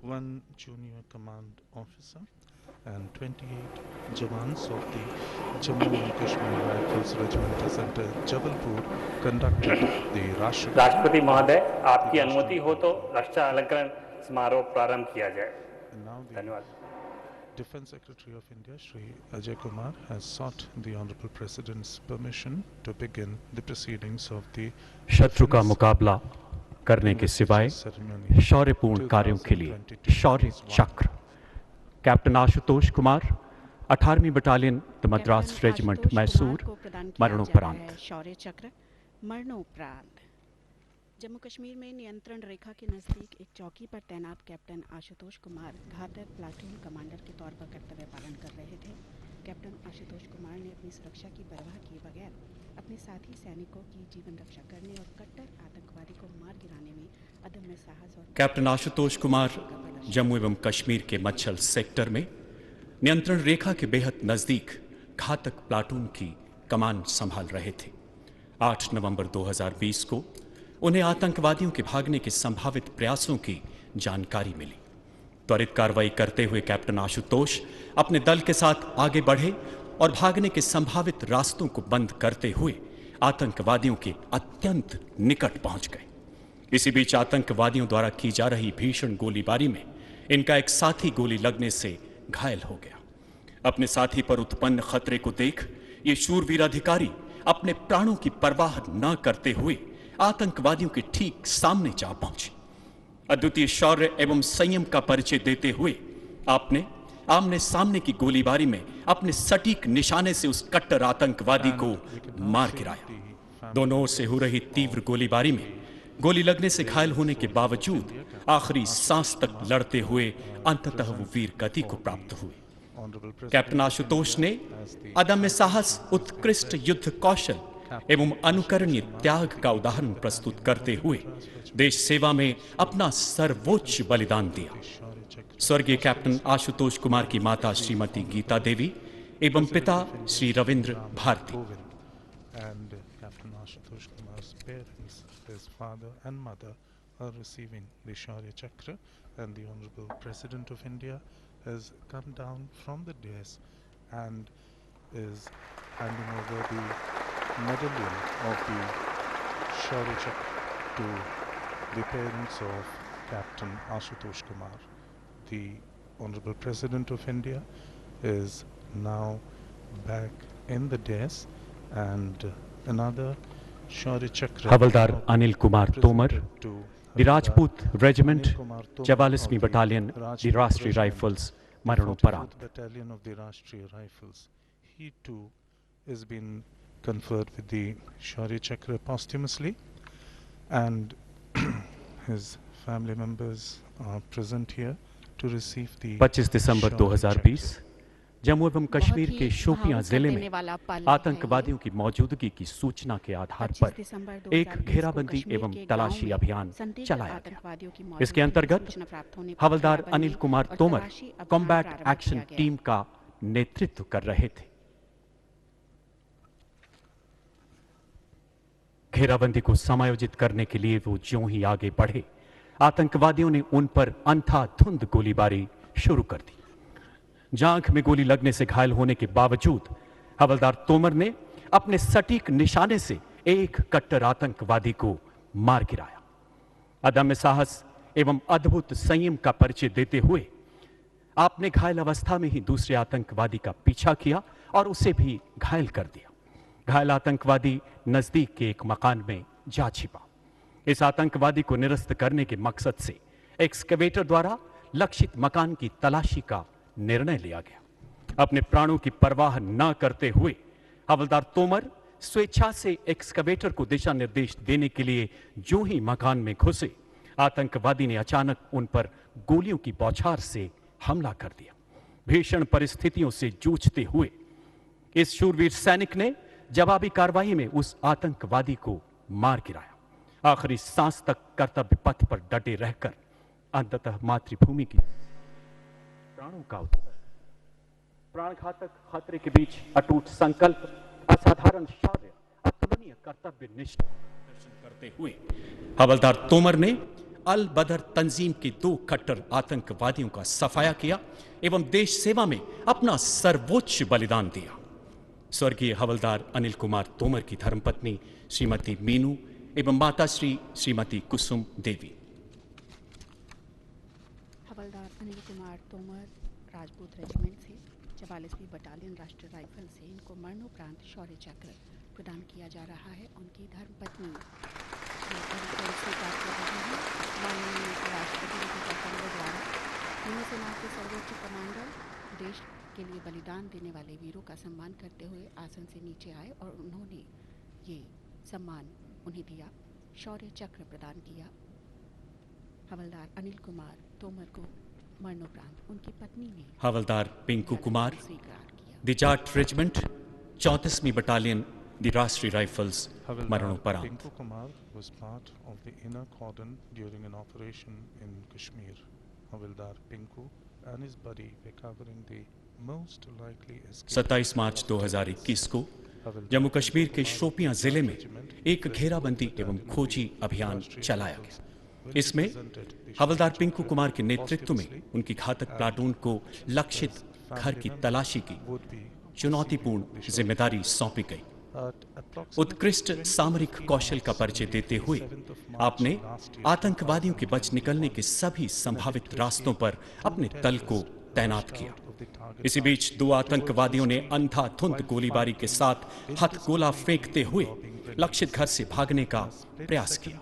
one junior command officer, and 28 Jawans of the Jammu and Kashmir Rifles Regimental Center, Jabalpur, conducted the राष्ट्रपति महोदय, आपकी अनुमति हो तो रक्षा अलंकरण समारोह प्रारंभ किया जाए। धन्यवाद। Defence Secretary of India, Shri Ajay Kumar, has sought the Honourable President's permission to begin the proceedings of the शत्रु का मुकाबला करने के सिवाय शौर्यपूर्ण कार्यों के लिए शौर्य चक्र कैप्टन आशुतोष कुमार 18वीं battalion the Madras regiment Mysore मरणोपरांत। शौर्य चक्र मरणोपरांत। जम्मू कश्मीर में नियंत्रण रेखा के नजदीक एक चौकी पर तैनात कैप्टन आशुतोष कुमार घातक प्लाटून कमांडर के तौर पर कर्तव्य पालन कर रहे थे। कैप्टन आशुतोष कुमार ने अपनी सुरक्षा की परवाह किए बगैर अपने साथी सैनिकों की जीवन रक्षा करने और कट्टर आतंकवादी को मार गिराने में अदम्य साहस और कैप्टन आशुतोष कुमार जम्मू एवं कश्मीर के मच्छल सेक्टर में नियंत्रण रेखा के बेहद नजदीक घातक प्लाटून की कमान संभाल रहे थे। 8 नवंबर 2020 को उन्हें आतंकवादियों के भागने के संभावित प्रयासों की जानकारी मिली। त्वरित कार्रवाई करते हुए कैप्टन आशुतोष अपने दल के साथ आगे बढ़े और भागने के संभावित रास्तों को बंद करते हुए आतंकवादियों के अत्यंत निकट पहुंच गए। इसी बीच आतंकवादियों द्वारा की जा रही भीषण गोलीबारी में इनका एक साथी गोली लगने से घायल हो गया। अपने साथी पर उत्पन्न खतरे को देख ये शूरवीर अधिकारी अपने प्राणों की परवाह न करते हुए आतंकवादियों के ठीक सामने जा पहुंचे। अद्वितीय शौर्य एवं संयम का परिचय देते हुए आपने आमने सामने की गोलीबारी में अपने सटीक निशाने से उस कट्टर आतंकवादी को मार गिराया। दोनों ओर से हो रही तीव्र गोलीबारी में गोली लगने से घायल होने के बावजूद आखिरी सांस तक लड़ते हुए अंततः वो वीर गति को प्राप्त हुए। कैप्टन आशुतोष ने अदम्य साहस, उत्कृष्ट युद्ध कौशल एवं अनुकरणीय त्याग का उदाहरण प्रस्तुत करते हुए देश सेवा में अपना सर्वोच्च बलिदान दिया। स्वर्गीय कैप्टन आशुतोष कुमार की माता श्रीमती गीता देवी एवं पिता Shri Ravindra Bharti. And Captain Ashutosh Kumar's parents, his father and mother, are receiving the Shaurya Chakra, and the Honorable President of India has come down from the dais and is handing over the medallion of the Shaurya Chakra to the parents of Captain Ashutosh Kumar. The Honorable President of India is now back in the dais, and another Shaurya Chakra हवलदार Anil Kumar Tomar the Rajput regiment 44वीं battalion the Rashtriya rifles मरणोपरांत। battalion of the Rashtriya Rifles. He too has been conferred with the Shaurya Chakra posthumously, and his family members are present here to receive the 25 दिसंबर 2020 जम्मू एवं कश्मीर के शोपियां जिले में आतंकवादियों की मौजूदगी की सूचना के आधार पर एक घेराबंदी एवं तलाशी अभियान चलाया गया। इसके अंतर्गत हवलदार Anil Kumar Tomar combat action team का नेतृत्व कर रहे थे। घेराबंदी को समायोजित करने के लिए वो ज्यों ही आगे बढ़े, आतंकवादियों ने उन पर अंधाधुंध गोलीबारी शुरू कर दी। जांघ में गोली लगने से घायल होने के बावजूद हवलदार तोमर ने अपने सटीक निशाने से एक कट्टर आतंकवादी को मार गिराया। अदम्य साहस एवं अद्भुत संयम का परिचय देते हुए आपने घायल अवस्था में ही दूसरे आतंकवादी का पीछा किया और उसे भी घायल कर दिया। घायल आतंकवादी नजदीक के एक मकान में जा छिपा। इस आतंकवादी को निरस्त करने के मकसद से एक्सकेवेटर द्वारा लक्षित मकान की तलाशी का निर्णय लिया गया। अपने प्राणों की परवाह न करते हुए हवलदार तोमर स्वेच्छा से एक्सकेवेटर को दिशा निर्देश देने के लिए जो ही मकान में घुसे, आतंकवादी ने अचानक उन पर गोलियों की बौछार से हमला कर दिया। भीषण परिस्थितियों से जूझते हुए इस शूरवीर सैनिक ने जवाबी कार्रवाई में उस आतंकवादी को मार गिराया। आखिरी सांस तक कर्तव्य पथ पर डटे रहकर अंततः मातृभूमि की प्राणों का उत्तर, प्राणघातक खतरे के बीच अटूट संकल्प, असाधारण शौर्य, अतुलनीय कर्तव्य निष्ठा प्रदर्शन करते हुए हवलदार तोमर ने अल बदर तंजीम के 2 कट्टर आतंकवादियों का सफाया किया एवं देश सेवा में अपना सर्वोच्च बलिदान दिया। स्वर्गीय हवलदार अनिल कुमार तोमर की धर्मपत्नी श्रीमती मीनू एवं माताश्री श्रीमती कुसुम देवी। हवलदार अनिल कुमार तोमर राजपूत रेजिमेंट से 44वीं बटालियन राष्ट्रीय राइफल से इनको मरणोपरांत शौर्य चक्र प्रदान किया जा रहा है। उनकी धर्मपत्नी माननीय राष्ट्रपति के कर्तव्य द्वारा तीनों सेना के सर्वोच्च कमांडर देश के लिए बलिदान देने वाले वीरों का सम्मान करते हुए आसन से नीचे आए और उन्होंने ये सम्मान उन्हें दिया, शौर्य चक्र प्रदान किया। हवलदार अनिल कुमार तोमर को मरणोपरांत उनकी पत्नी ने हवलदार पिंकू कुमार स्वीकार किया। द जाट रेजिमेंट 34वीं बटालियन द राष्ट्रीय राइफल्स मरणोपरांत। Pinku Kumar was part of the inner cordon during an operation in Kashmir. Havildar Pinku and his buddy were covering the most likely escape. 27 मार्च 2021 को जम्मू कश्मीर के शोपियां जिले में एक घेराबंदी एवं खोजी अभियान चलाया गया। इसमें हवलदार पिंकू कुमार के नेतृत्व में उनकी घातक प्लाटून को लक्षित घर की तलाशी की चुनौतीपूर्ण जिम्मेदारी सौंपी गई। उत्कृष्ट सामरिक कौशल का परिचय देते हुए आपने आतंकवादियों के बच निकलने के सभी संभावित रास्तों पर अपने दल को तैनात किया। इसी बीच 2 आतंकवादियों ने अंधाधुंध गोलीबारी के साथ हथगोला फेंकते हुए लक्षित घर से भागने का प्रयास किया।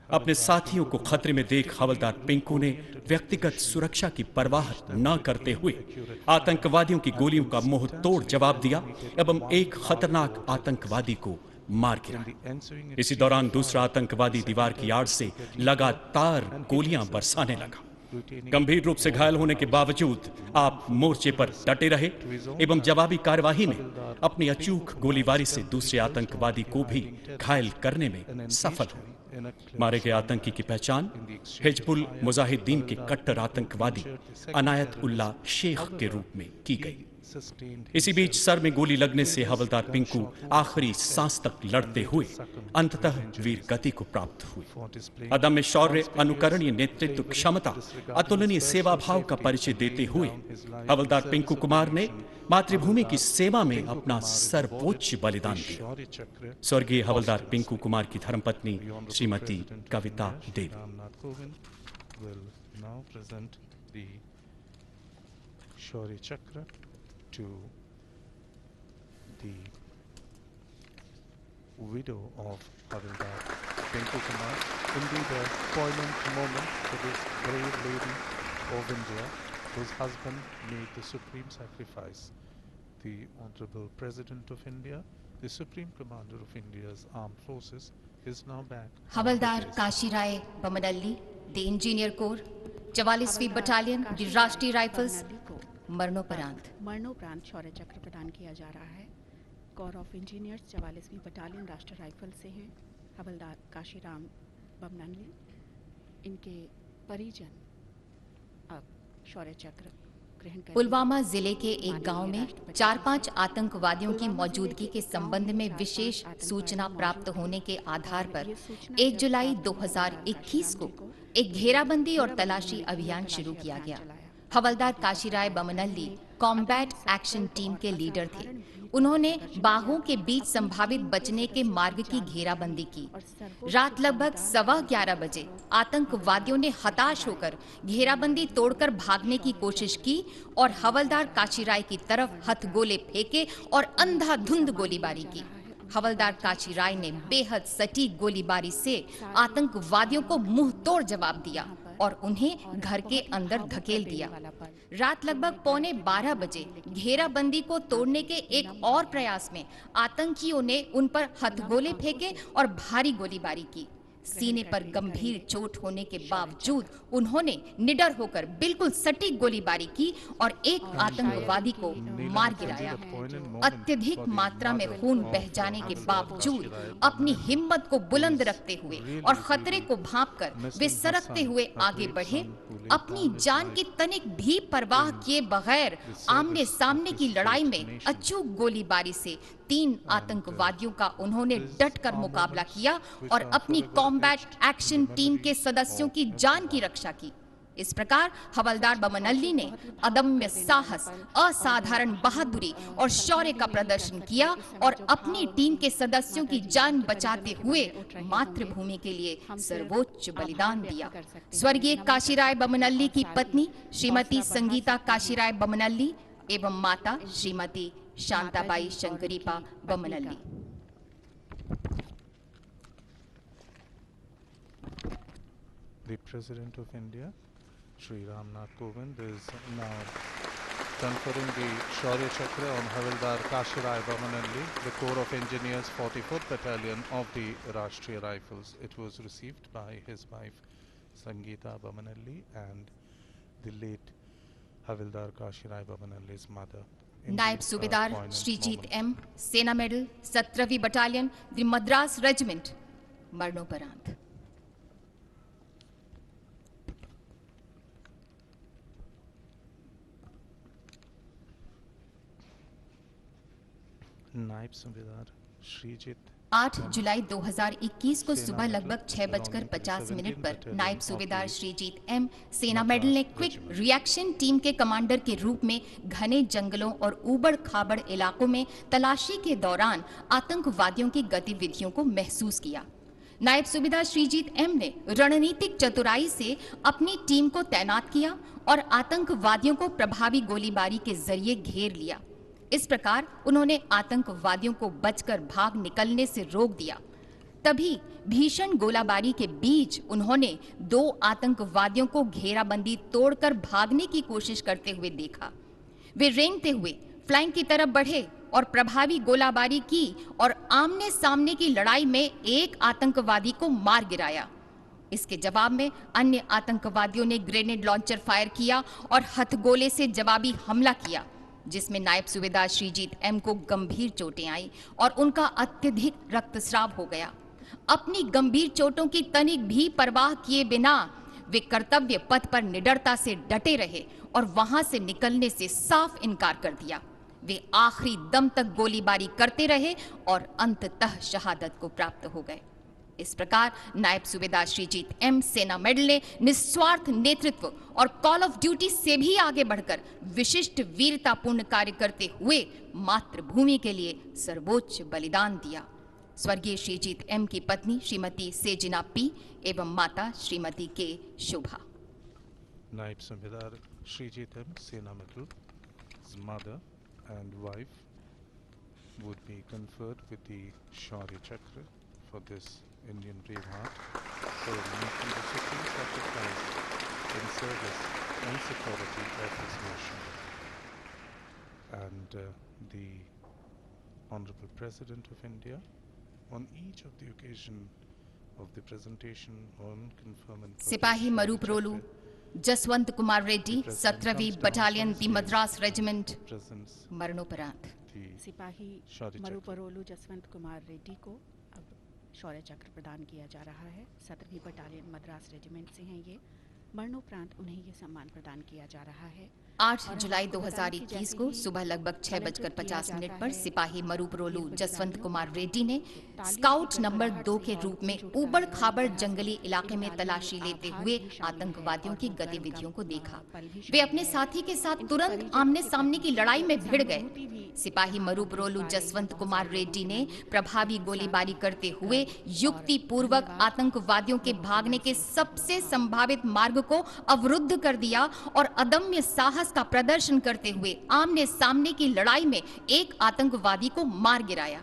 अपने साथियों को खतरे में देख हवलदार पिंकू ने व्यक्तिगत सुरक्षा की परवाह न करते हुए आतंकवादियों की गोलियों का मुंह तोड़ जवाब दिया एवं एक खतरनाक आतंकवादी को मार गिराया। इसी दौरान दूसरा आतंकवादी दीवार की आड़ से लगातार गोलियां बरसाने लगा। गंभीर रूप से घायल होने के बावजूद आप मोर्चे पर डटे रहे एवं जवाबी कार्यवाही में अपनी अचूक गोलीबारी से दूसरे आतंकवादी को भी घायल करने में सफल हुए। मारे गए आतंकी की पहचान हिजबुल मुजाहिदीन के कट्टर आतंकवादी अनायत उल्लाह शेख के रूप में की गई। इसी बीच सर में गोली लगने से हवलदार पिंकू आखिरी सांस तक लड़ते हुए अंततः वीर गति को प्राप्त हुए। अदम्य शौर्य, अनुकरणीय नेतृत्व क्षमता, अतुलनीय सेवा भाव का परिचय देते हुए हवलदार पिंकू कुमार ने मातृभूमि की सेवा में अपना सर्वोच्च बलिदान दिया। स्वर्गीय हवलदार पिंकू कुमार की धर्मपत्नी श्रीमती कविता देवी। To the widow of Havildar Pinku Kumar. Indeed, a poignant moment for this brave lady of India, whose husband made the supreme sacrifice. The Honorable President of India, the Supreme Commander of India's Armed Forces, is now back. हवलदार Kashirai Bammanalli, the Engineer Corps, 44वीं battalion, the Rashtriya rifles मरणोपरांत शौर्य चक्र प्रदान किया जा रहा है। Corps of engineers 44वीं battalion Rashtriya rifle से हैं हवलदार काशीराम बमनल्ली। इनके परिजन अब शौर्य चक्र ग्रहण करेंगे। पुलवामा जिले के एक गांव में 4-5 आतंकवादियों की मौजूदगी के संबंध में विशेष सूचना प्राप्त होने के आधार पर 1 जुलाई 2021 को एक घेराबंदी और तलाशी अभियान शुरू किया गया। हवलदार काशीराय बमनल्ली कॉम्बैट एक्शन टीम के लीडर थे। उन्होंने बागों के बीच संभावित बचने के मार्ग की घेराबंदी की। रात लगभग 11:15 बजे आतंकवादियों ने हताश होकर घेराबंदी तोड़कर भागने की कोशिश की और हवलदार काशीराय की तरफ हथगोले फेंके और अंधाधुंध गोलीबारी की। हवलदार काशीराय ने बेहद सटीक गोलीबारी से आतंकवादियों को मुंह तोड़ जवाब दिया और उन्हें घर के अंदर धकेल दिया। रात लगभग 11:15 बजे घेराबंदी को तोड़ने के एक और प्रयास में आतंकियों ने उन पर हथगोले फेंके और भारी गोलीबारी की। सीने पर गंभीर चोट होने के बावजूद उन्होंने निडर होकर बिल्कुल सटीक गोलीबारी की और एक आतंकवादी को मार गिराया। अत्यधिक मात्रा में खून बह जाने के बावजूद अपनी हिम्मत को बुलंद रखते हुए और खतरे को भांपकर वे सरकते हुए आगे बढ़े। अपनी जान की तनिक भी परवाह किए बगैर आमने सामने की लड़ाई में अचूक गोलीबारी से 3 आतंकवादियों का उन्होंने डटकर मुकाबला किया और अपनी कॉम्बैट एक्शन टीम के सदस्यों की जान की रक्षा की। इस प्रकार हवलदार बमनल्ली ने अदम्य साहस, असाधारण बहादुरी और शौर्य का प्रदर्शन किया और अपनी टीम के सदस्यों की जान बचाते हुए मातृभूमि के लिए सर्वोच्च बलिदान दिया। स्वर्गीय काशीराय बमनल्ली की पत्नी श्रीमती संगीता काशीराय बमनल्ली एवं माता Shrimati Shantabai शंकरीपा बमनल्ली। The President of India, Shri Ramnath Kovind, is now conferring the Shaurya Chakra on Havildar Kashirai Bammanalli, the Corps of Engineers 44th Battalion of the Rashtriya Rifles. It was received by his wife Sangeeta Bammanalli and the late Havildar Kashirai Bammanalli's mother. नायब सूबेदार Shrijeet M, Sena medal 17वीं battalion, the Madras regiment, मरणोपरांत। नायब सूबेदार श्रीजीत 8 जुलाई 2021 को सुबह लगभग 6:50 पर नायब सूबेदार श्रीजीत एम, सेना मेडल ने क्विक रिएक्शन टीम के कमांडर के रूप में घने जंगलों और ऊबड़ खाबड़ इलाकों में तलाशी के दौरान आतंकवादियों की गतिविधियों को महसूस किया। नायब सूबेदार श्रीजीत एम ने रणनीतिक चतुराई से अपनी टीम को तैनात किया और आतंकवादियों को प्रभावी गोलीबारी के जरिए घेर लिया। इस प्रकार उन्होंने आतंकवादियों को बचकर भाग निकलने से रोक दिया। तभी भीषण गोलाबारी के बीच उन्होंने 2 आतंकवादियों को घेराबंदी तोड़कर भागने की कोशिश करते हुए देखा। वे रेंगते हुए फ्लैंक की तरफ बढ़े और प्रभावी गोलाबारी की और आमने सामने की लड़ाई में एक आतंकवादी को मार गिराया। इसके जवाब में अन्य आतंकवादियों ने ग्रेनेड लॉन्चर फायर किया और हथगोले से जवाबी हमला किया, जिसमें नायब सूबेदार श्रीजीत एम को गंभीर चोटें आई और उनका अत्यधिक रक्तस्राव हो गया। अपनी गंभीर चोटों की तनिक भी परवाह किए बिना वे कर्तव्य पथ पर निडरता से डटे रहे और वहां से निकलने से साफ इनकार कर दिया। वे आखिरी दम तक गोलीबारी करते रहे और अंततः शहादत को प्राप्त हो गए। इस प्रकार नायब सूबेदार श्रीजीत एम, सेना मेडल ने निस्वार्थ नेतृत्व और कॉल ऑफ ड्यूटी से भी आगे बढ़कर विशिष्ट वीरतापूर्ण कार्य करते हुए मातृभूमि के लिए सर्वोच्च बलिदान दिया। स्वर्गीय श्रीजीत एम की पत्नी श्रीमती सेजिना पी एवं माता श्रीमती के शोभा। नायब सूबेदार Shrijeet M, Sena medal, his mother and wife would be conferred with the Shaurya Chakra for this Indian braveheart for making the supreme sacrifice in service and security of his nation. And the Honorable President of India, on each of the occasion of the presentation on conferment सिपाही मरूप रोलू Jaswant Kumar Reddy, 17वीं battalion, दी Madras regiment, मरणोपरांत। सिपाही मरूपरोलू जसवंत कुमार रेड्डी को अब शौर्य चक्र प्रदान किया जा रहा है। 17वीं बटालियन मद्रास रेजिमेंट से हैं ये। मरणोपरांत उन्हें ये सम्मान प्रदान किया जा रहा है। 8 जुलाई 2021 को सुबह लगभग 6:50 पर सिपाही मरूपरोलू जसवंत कुमार रेड्डी ने स्काउट नंबर 2 के रूप में ऊबड़ खाबड़ जंगली इलाके में तलाशी लेते हुए आतंकवादियों की गतिविधियों को देखा। वे अपने साथी के साथ तुरंत आमने सामने की लड़ाई में भिड़ गए। सिपाही मरूपरोलू जसवंत कुमार रेड्डी ने प्रभावी गोलीबारी करते हुए युक्ति पूर्वक आतंकवादियों के भागने के सबसे संभावित मार्ग को अवरुद्ध कर दिया और अदम्य साहस का प्रदर्शन करते हुए आमने सामने की लड़ाई में एक आतंकवादी को मार गिराया।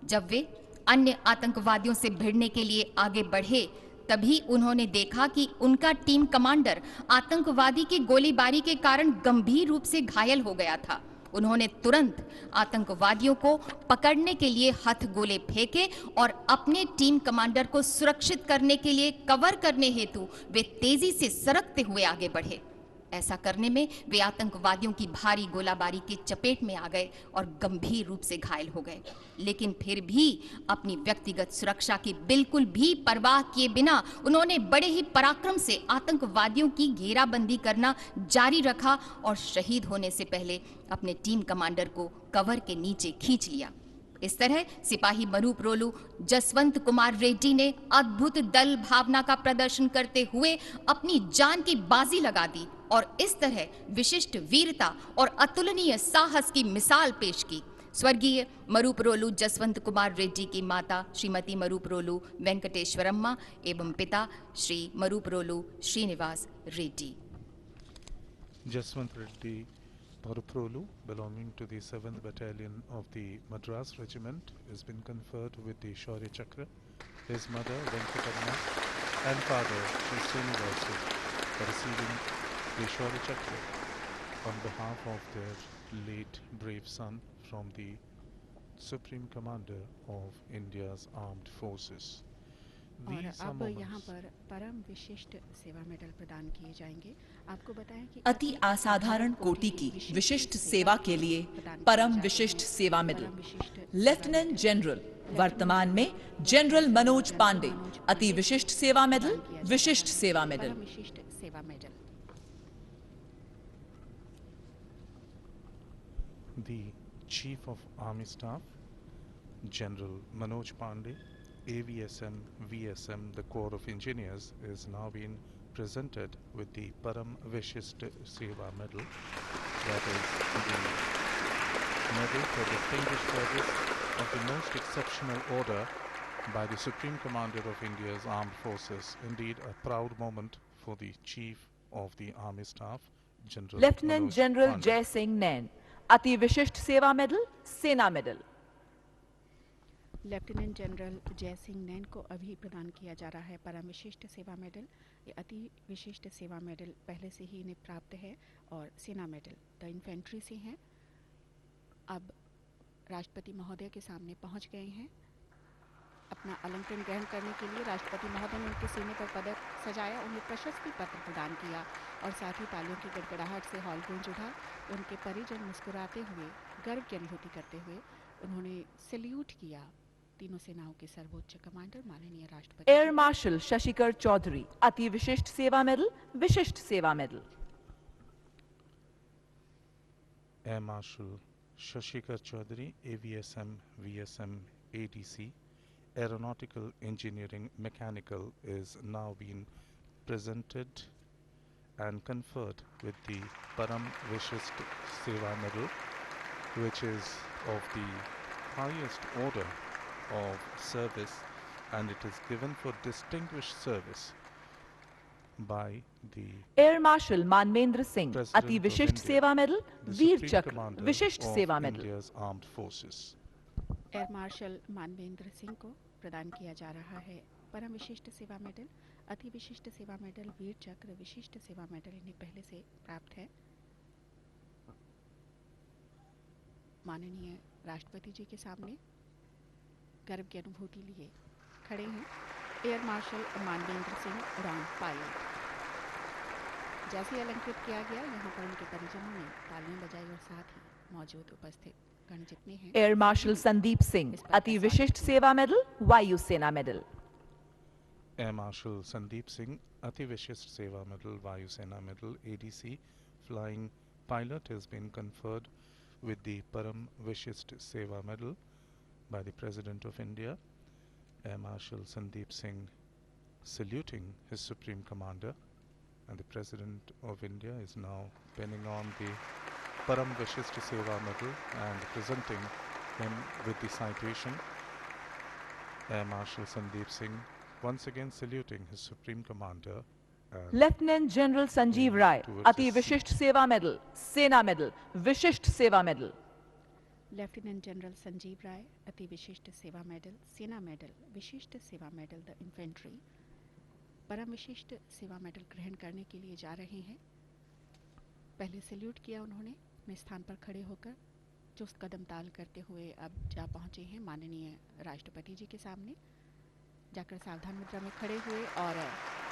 जब वे अन्य आतंकवादियों से भिड़ने के लिए आगे बढ़े, तभी उन्होंने देखा कि उनका टीम कमांडर आतंकवादी की गोलीबारी के कारण गंभीर रूप से घायल हो गया था। उन्होंने तुरंत आतंकवादियों को पकड़ने के लिए हथगोले फेंके और अपने टीम कमांडर को सुरक्षित करने के लिए कवर करने हेतु वे तेजी से सरकते हुए आगे बढ़े। ऐसा करने में वे आतंकवादियों की भारी गोलाबारी की चपेट में आ गए और गंभीर रूप से घायल हो गए। लेकिन फिर भी अपनी व्यक्तिगत सुरक्षा की बिल्कुल भी परवाह किए बिना उन्होंने बड़े ही पराक्रम से आतंकवादियों की घेराबंदी करना जारी रखा और शहीद होने से पहले अपने टीम कमांडर को कवर के नीचे खींच लिया। इस तरह सिपाही मरुप्रोलु जसवंत कुमार रेड्डी ने अद्भुत दल भावना का प्रदर्शन करते हुए अपनी जान की बाजी लगा दी और इस तरह विशिष्ट वीरता और अतुलनीय साहस की मिसाल पेश की। स्वर्गीय मरुप्रोलु जसवंत कुमार रेड्डी की माता श्रीमती मरुप्रोलु वेंकटेश्वरम्मा एवं पिता Shri मरुप्रोलु Srinivas Reddy. Jaswant Reddy Maruprolu, belonging to the 7th Battalion of the Madras Regiment, has been conferred with the Shaurya Chakra. His mother, Venkatamma, and father, Sri Srinivasu, are receiving the Shaurya Chakra on behalf of their late brave son from the Supreme Commander of India's Armed Forces. और अब यहाँ पर परम विशिष्ट सेवा medal प्रदान किए जाएंगे। आपको बताएं कि अति असाधारण कोटि की विशिष्ट सेवा के लिए परम विशिष्ट सेवा मेडल लेफ्टिनेंट जनरल वर्तमान में जनरल मनोज पांडे अति विशिष्ट सेवा मेडल विशिष्ट सेवा medal. The Chief of Army Staff, General Manoj Pandey, AVSM, VSM, the Corps of Engineers, is now being presented with the Param Vishisht Seva Medal, that is the medal for distinguished service of the most exceptional order by the Supreme Commander of India's Armed Forces. Indeed, a proud moment for the Chief of the Army Staff, General Lieutenant Manoj General Pandey. Jai Singh Nain, अति विशिष्ट सेवा medal सेना medal. Lieutenant general जय सिंह नैन को अभी प्रदान किया जा रहा है परम विशिष्ट सेवा मेडल। ये अति विशिष्ट सेवा मेडल पहले से ही इन्हें प्राप्त है और सेना मेडल द इन्फेंट्री से हैं। अब राष्ट्रपति महोदय के सामने पहुंच गए हैं। अपना अलंकरण ग्रहण करने के लिए राष्ट्रपति महोदय ने उनके सीने पर पदक सजाया, उन्हें प्रशस्ति पत्र प्रदान किया और साथ ही तालियों की गड़गड़ाहट से हॉल गूंज उठा। उनके परिजन मुस्कुराते हुए गर्व की अनुभूति करते हुए उन्होंने सैल्यूट किया तीनों सेनाओं के सर्वोच्च कमांडर माननीय राष्ट्रपति एयर मार्शल शशिकर चौधरी अति विशिष्ट सेवा मेडल विशिष्ट सेवा medal. Air Marshal Shashikar Chaudhary, AVSM, VSM, ADC, Aeronautical Engineering Mechanical, is now being presented and conferred with the Param Vishisht Seva Medal, which is of the highest order of service, and it is given for distinguished service by the air marshal Manvendra Singh President अति of विशिष्ट India, सेवा medal the Veer Supreme चक्र Commander विशिष्ट of सेवा medal. India's Armed Forces. Air marshal Manvendra Singh को प्रदान किया जा रहा है परम विशिष्ट सेवा मेडल, अति विशिष्ट सेवा मेडल, वीर चक्र, विशिष्ट सेवा मेडल इन्हें पहले से प्राप्त है। माननीय राष्ट्रपति जी के सामने गर्व की अनुभूति लिए खड़े हैं एयर मार्शल मानवेंद्र सिंह उड़ान पायलट। जैसे अलंकृत किया गया, यहाँ पर उनके परिजनों ने तालियां बजाई और साथ ही मौजूद उपस्थित गण जितने हैं एयर मार्शल संदीप सिंह अति विशिष्ट सेवा मेडल वायु सेना medal. Air Marshal Sandeep Singh, Ati Vishisht Seva Medal, Vayu Sena Medal, ADC, Flying Pilot, has been conferred with the Param Vishisht Seva Medal by the President of India. Air Marshal Sandeep Singh saluting his Supreme Commander, and the President of India is now pinning on the Param Vishisht Seva Medal and presenting him with the citation. Air Marshal Sandeep Singh once again saluting his Supreme Commander. Lieutenant general Sanjeev Rai Ati विशिष्ट सेवा medal सेना medal विशिष्ट सेवा medal. Lieutenant general Sanjeev Rai Ati विशिष्ट सेवा medal, सेना medal, विशिष्ट सेवा मेडल द इन्फेंट्री, परम विशिष्ट सेवा मेडल ग्रहण करने के लिए जा रहे हैं। पहले सैल्यूट किया उन्होंने अपने स्थान पर खड़े होकर, चुस्त कदम ताल करते हुए अब जा पहुंचे हैं माननीय राष्ट्रपति जी के सामने। जाकर सावधान मुद्रा में खड़े हुए और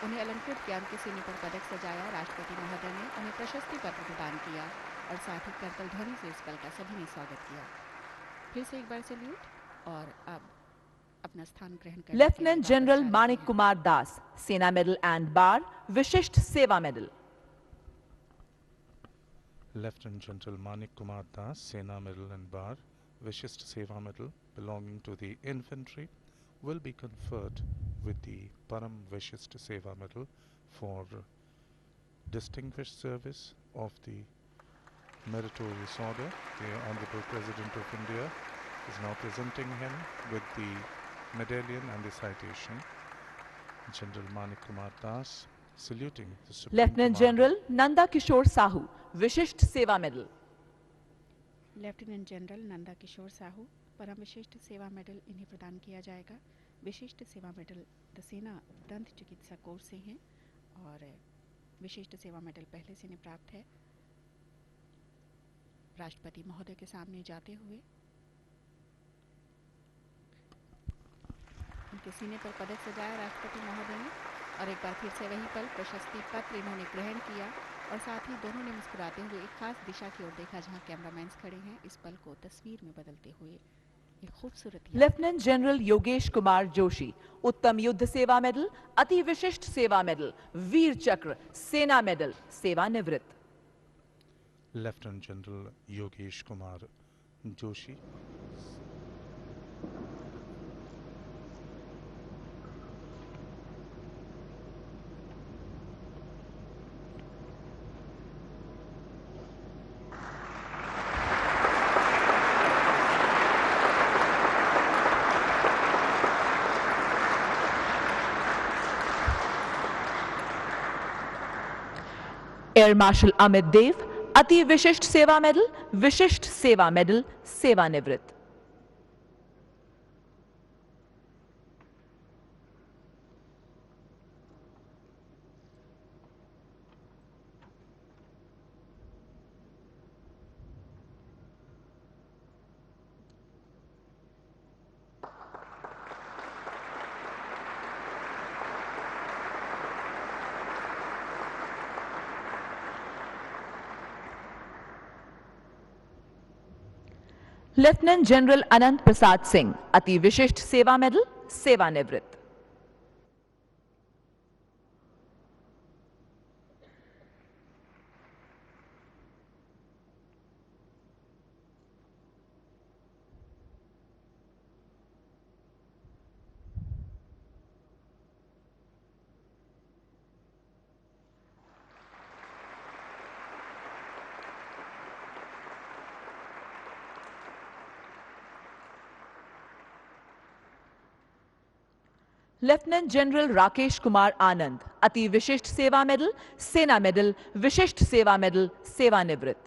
उन्हें अलंकृत किया, उनके सीने पर पदक सजाया। राष्ट्रपति महोदय ने उन्हें प्रशस्ति पत्र प्रदान किया और साथ ही करतल ध्वनि से इस पल का सभी ने स्वागत किया। फिर से एक बार सैल्यूट और अब अपना स्थान ग्रहण करने लेफ्टिनेंट जनरल मानिक कुमार दास सेना मेडल एंड बार विशिष्ट सेवा medal. Lieutenant General Manik Kumar Das, Sena Medal and Bar, Vishisht Seva Medal, belonging to the infantry will be conferred with the Param Vishisht Seva Medal for distinguished service of the Meritorious Order. The Honorable President of India is now presenting him with the medallion and the citation. General Manik Kumar Das saluting the Supreme lieutenant Commander. General Nanda Kishore Sahu Vishisht सेवा medal. Lieutenant general Nanda Kishore Sahu Param Vishisht सेवा medal इन्हें प्रदान किया जाएगा। विशिष्ट सेवा medal the सेना दंत चिकित्सा कोर्स से हैं और विशिष्ट सेवा मेडल पहले से इन्हें प्राप्त है। राष्ट्रपति महोदय के सामने जाते हुए उनके सीने पर पदक सजाया राष्ट्रपति महोदय ने और एक बार फिर से वही पल प्रशस्ति पत्र इन्होंने ग्रहण किया और साथ ही दोनों ने मुस्कुराते हुए एक खास दिशा की ओर देखा जहां कैमरामैन्स खड़े हैं। इस पल को तस्वीर में बदलते हुए एक खूबसूरत लेफ्टिनेंट जनरल योगेश कुमार जोशी उत्तम युद्ध सेवा मेडल, अति विशिष्ट सेवा मेडल, वीर चक्र, सेना मेडल, सेवानिवृत्त। Lieutenant General Yogesh Kumar Joshi. Air marshal Amit Dev Ati विशिष्ट सेवा मेडल, विशिष्ट सेवा मेडल, सेवानिवृत्त। लेफ्टिनेंट जनरल अनंत प्रसाद सिंह अति विशिष्ट सेवा मेडल, सेवानिवृत्त। लेफ्टिनेंट जनरल राकेश कुमार आनंद अति विशिष्ट सेवा मेडल, सेना मेडल, विशिष्ट सेवा मेडल, सेवानिवृत्त।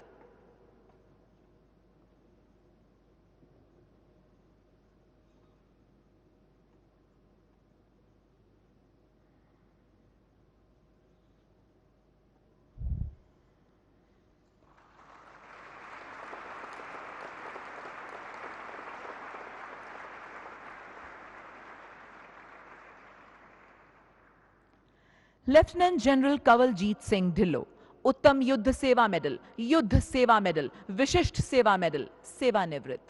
लेफ्टिनेंट जनरल कंवलजीत सिंह ढिल्लों उत्तम युद्ध सेवा मेडल, युद्ध सेवा मेडल, विशिष्ट सेवा मेडल, सेवानिवृत्त।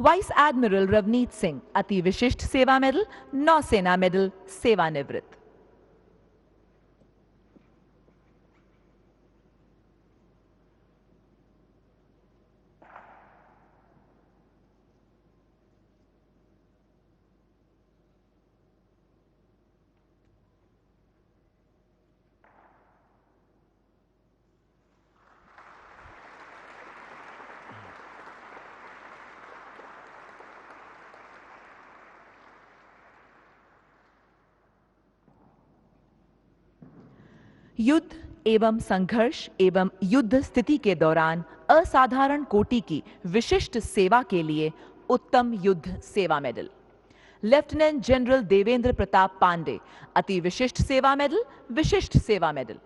वाइस एडमिरल रवनीत सिंह अति विशिष्ट सेवा मेडल, नौसेना मेडल, सेवानिवृत्त। युद्ध एवं संघर्ष एवं युद्ध स्थिति के दौरान असाधारण कोटि की विशिष्ट सेवा के लिए उत्तम युद्ध सेवा medal. Lieutenant general Devendra Pratap Pandey अति विशिष्ट सेवा मेडल, विशिष्ट सेवा medal.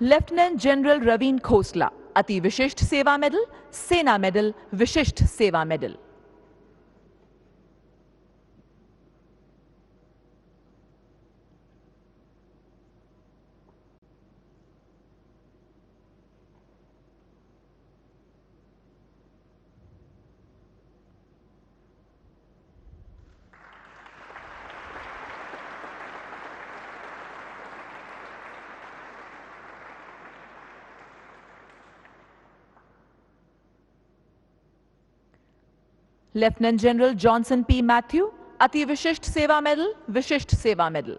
Lieutenant general Raveen Khosla, अति विशिष्ट सेवा मेडल, सेना मेडल, विशिष्ट सेवा medal. Lieutenant general Johnson P Mathew, अति विशिष्ट सेवा मेडल, विशिष्ट सेवा medal.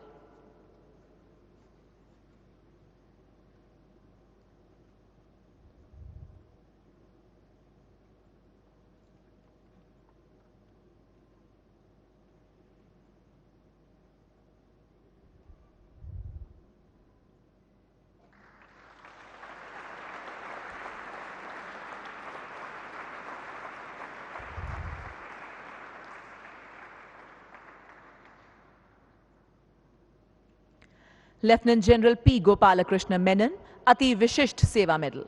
Lieutenant general P Gopalakrishna Menon, अति विशिष्ट सेवा मेडल।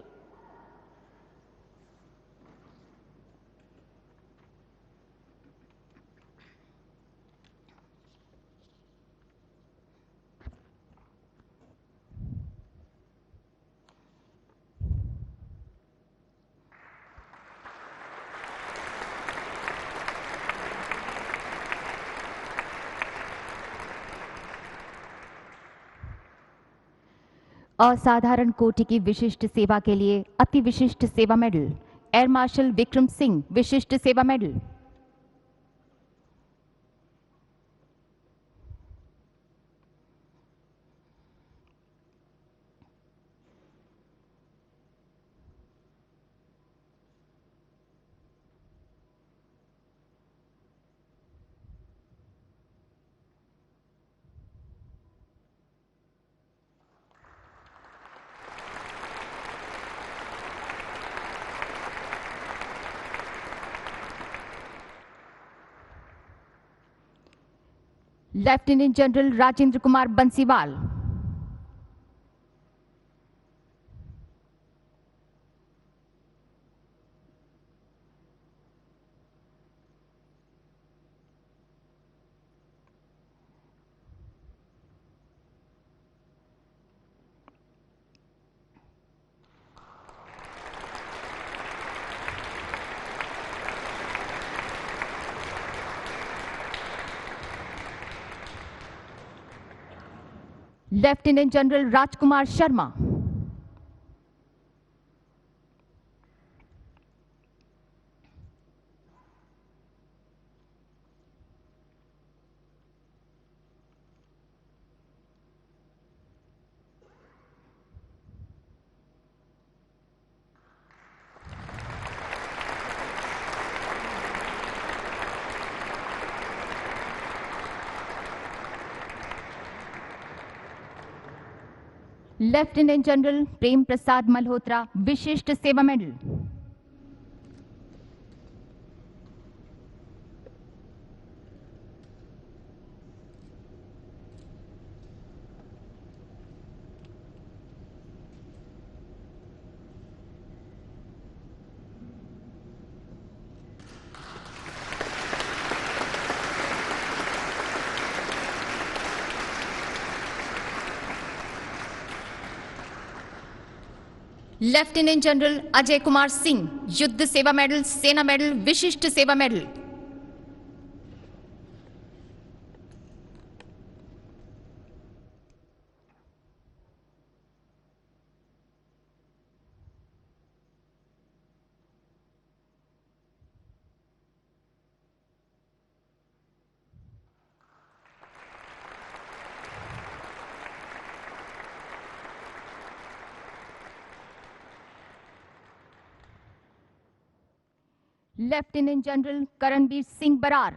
असाधारण कोटि की विशिष्ट सेवा के लिए अति विशिष्ट सेवा medal, air marshal Vikram Singh, विशिष्ट सेवा medal. Lieutenant general Rajendra Kumar Bansiwal, lieutenant general Rajkumar Sharma, lieutenant general Prem Prasad Malhotra, Vishisht सेवा medal. Lieutenant general Ajay Kumar Singh, Yuddh सेवा मेडल, सेना मेडल, विशिष्ट सेवा medal. Lieutenant general Karanbir Singh Brar,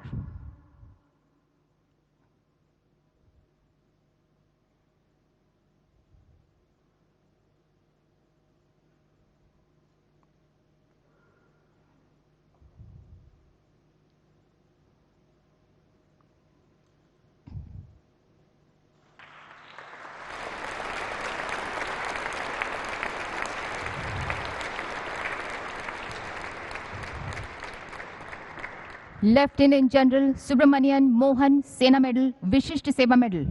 lieutenant general Subramanian Mohan Sena medal, विशिष्ट सेवा medal.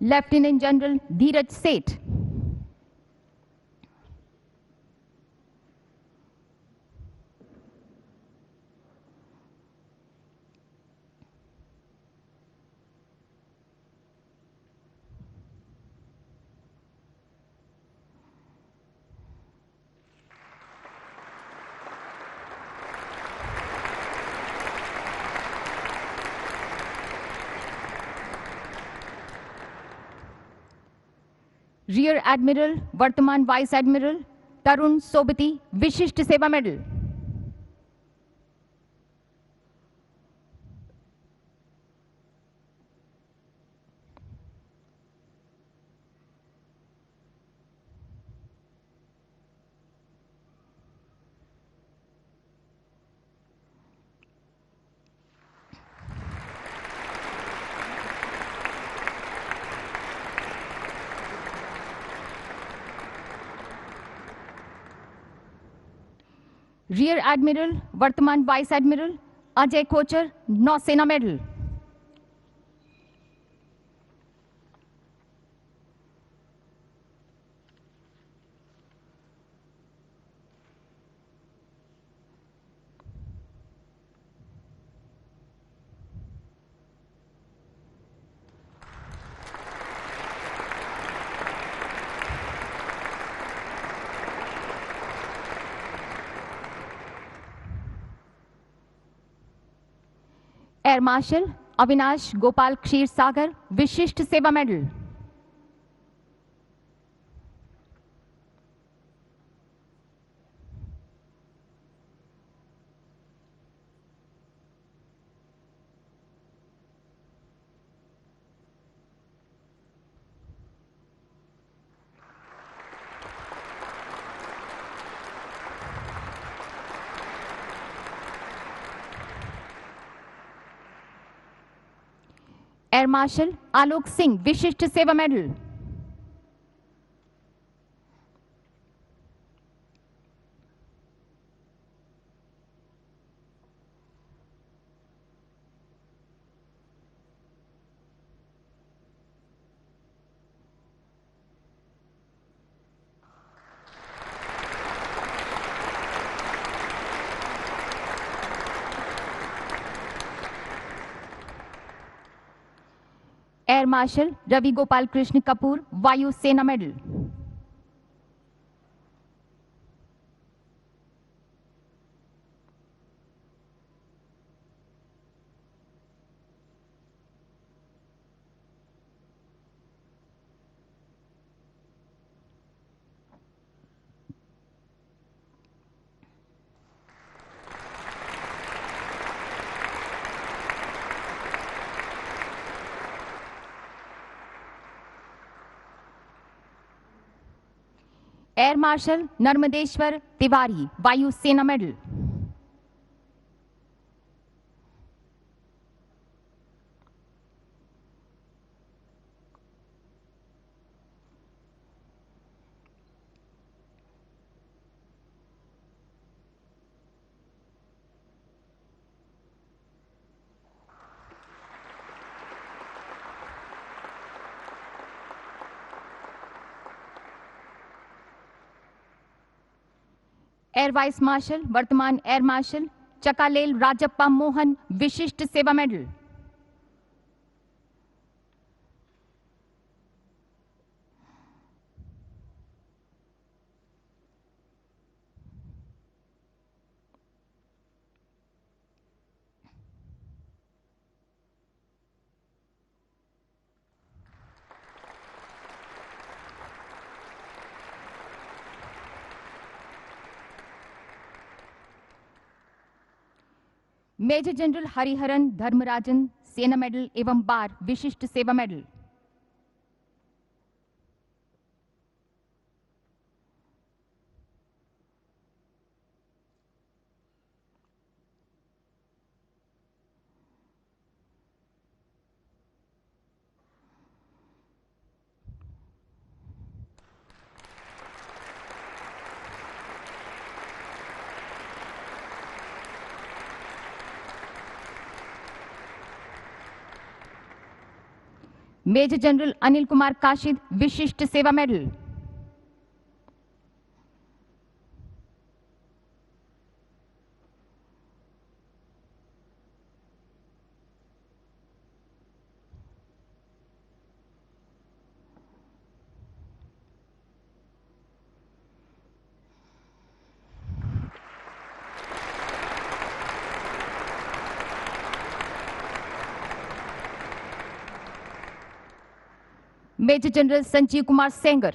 Lieutenant general Dheeraj Seth. Rear admiral वर्तमान वाइस एडमिरल तरुण सोबती, विशिष्ट सेवा मेडल। रियर एडमिरल वर्तमान वाइस एडमिरल अजय कोचर, नौसेना medal. Air marshal Avinash Gopal Kshirsagar, विशिष्ट सेवा medal. Air marshal Alok Singh, विशिष्ट सेवा medal. Air marshal Ravi Gopal Krishna Kapoor, वायु सेना medal. Air marshal Narmadeshwar Tiwari, वायु सेना मेडल। एयर वाइस मार्शल वर्तमान एयर मार्शल चकालेल राजप्पा मोहन, विशिष्ट सेवा medal. Major general Hariharan Dharmarajan, सेना मेडल एवं बार विशिष्ट सेवा medal. Major general Anil Kumar Kashid विशिष्ट सेवा medal. Major general Sanjeev Kumar Sengar.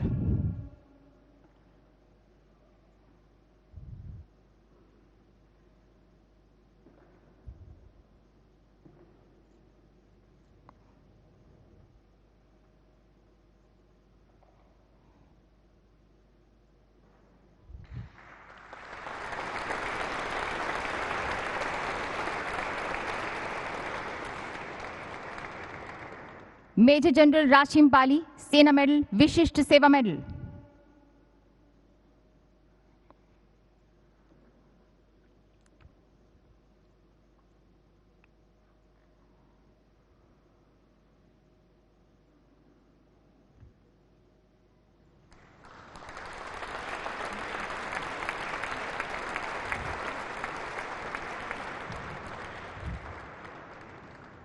Major general Rashim Bali Sena medal विशिष्ट सेवा medal.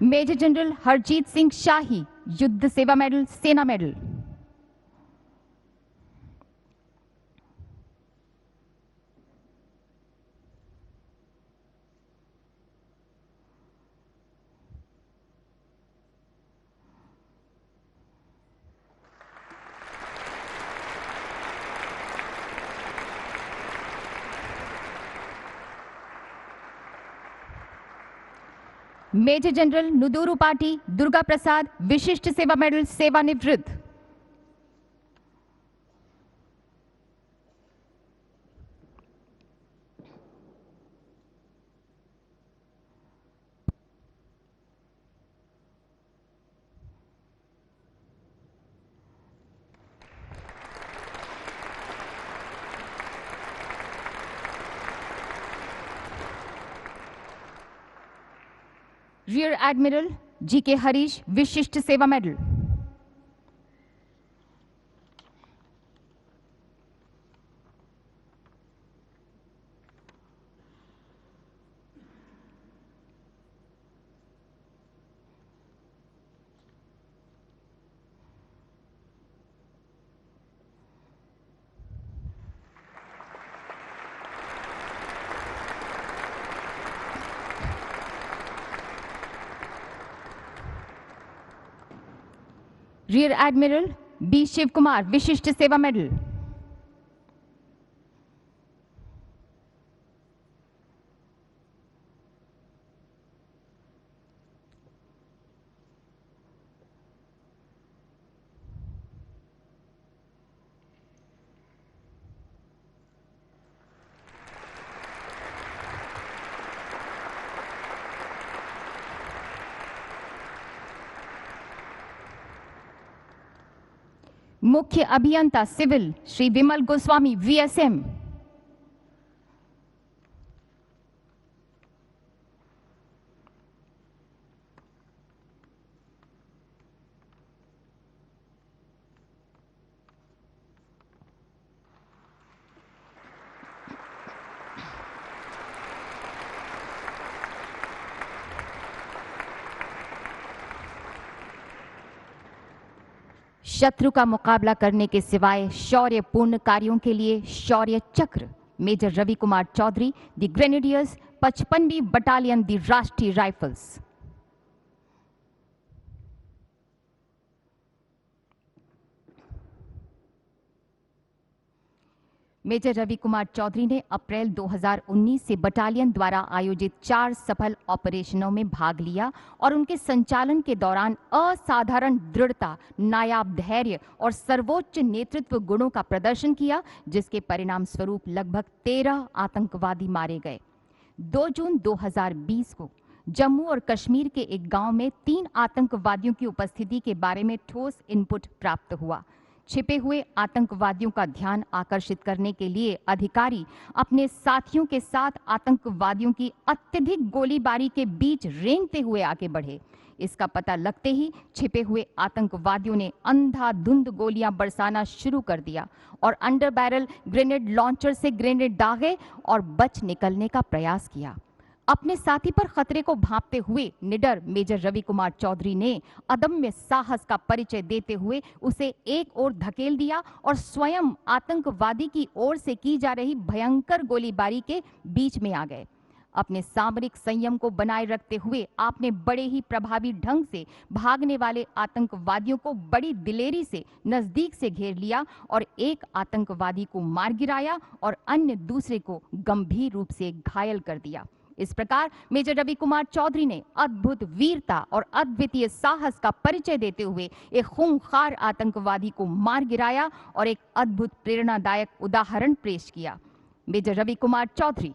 Major general Harjeet Singh Shahi Yuddh सेवा मेडल सेना medal. Major general Nudurupati Durga Prasad Vishisht सेवा मेडल सेवानिवृत्त। Rear admiral GK. हरीश विशिष्ट सेवा medal. Rear admiral B Shiv Kumar विशिष्ट सेवा मेडल। मुख्य अभियंता सिविल श्री विमल गोस्वामी वीएसएम। शत्रु का मुकाबला करने के सिवाय शौर्यपूर्ण कार्यों के लिए Shaurya Chakra major Ravi Kumar Chaudhary the grenadiers 55वीं battalion the Rashtriya rifles. Major Ravi Kumar Chaudhary ने अप्रैल 2019 से बटालियन द्वारा आयोजित 4 सफल ऑपरेशनों में भाग लिया और उनके संचालन के दौरान असाधारण दृढ़ता, नायाब धैर्य और सर्वोच्च नेतृत्व गुणों का प्रदर्शन किया, जिसके परिणाम स्वरूप लगभग 13 आतंकवादी मारे गए। 2 जून 2020 को जम्मू और कश्मीर के एक गांव में 3 आतंकवादियों की उपस्थिति के बारे में ठोस इनपुट प्राप्त हुआ। छिपे हुए आतंकवादियों का ध्यान आकर्षित करने के लिए अधिकारी अपने साथियों के साथ आतंकवादियों की अत्यधिक गोलीबारी के बीच रेंगते हुए आगे बढ़े। इसका पता लगते ही छिपे हुए आतंकवादियों ने अंधाधुंध गोलियां बरसाना शुरू कर दिया और अंडर बैरल ग्रेनेड लॉन्चर से ग्रेनेड दागे और बच निकलने का प्रयास किया। अपने साथी पर खतरे को भांपते हुए निडर मेजर रवि कुमार चौधरी ने अदम्य साहस का परिचय देते हुए उसे एक ओर धकेल दिया और स्वयं आतंकवादी की ओर से की जा रही भयंकर गोलीबारी के बीच में आ गए। अपने सामरिक संयम को बनाए रखते हुए आपने बड़े ही प्रभावी ढंग से भागने वाले आतंकवादियों को बड़ी दिलेरी से नजदीक से घेर लिया और एक आतंकवादी को मार गिराया और अन्य दूसरे को गंभीर रूप से घायल कर दिया। इस प्रकार मेजर रवि कुमार चौधरी ने अद्भुत वीरता और अद्वितीय साहस का परिचय देते हुए एक खूंखार आतंकवादी को मार गिराया और एक अद्भुत प्रेरणादायक उदाहरण पेश किया। Major Ravi Kumar Chaudhary.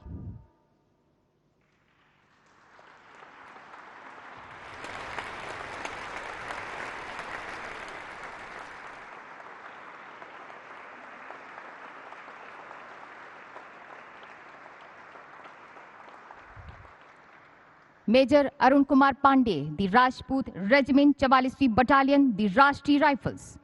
Major Arun Kumar Pandey, the Rajput regiment 44वीं बटालियन, द राष्ट्रीय राइफल्स।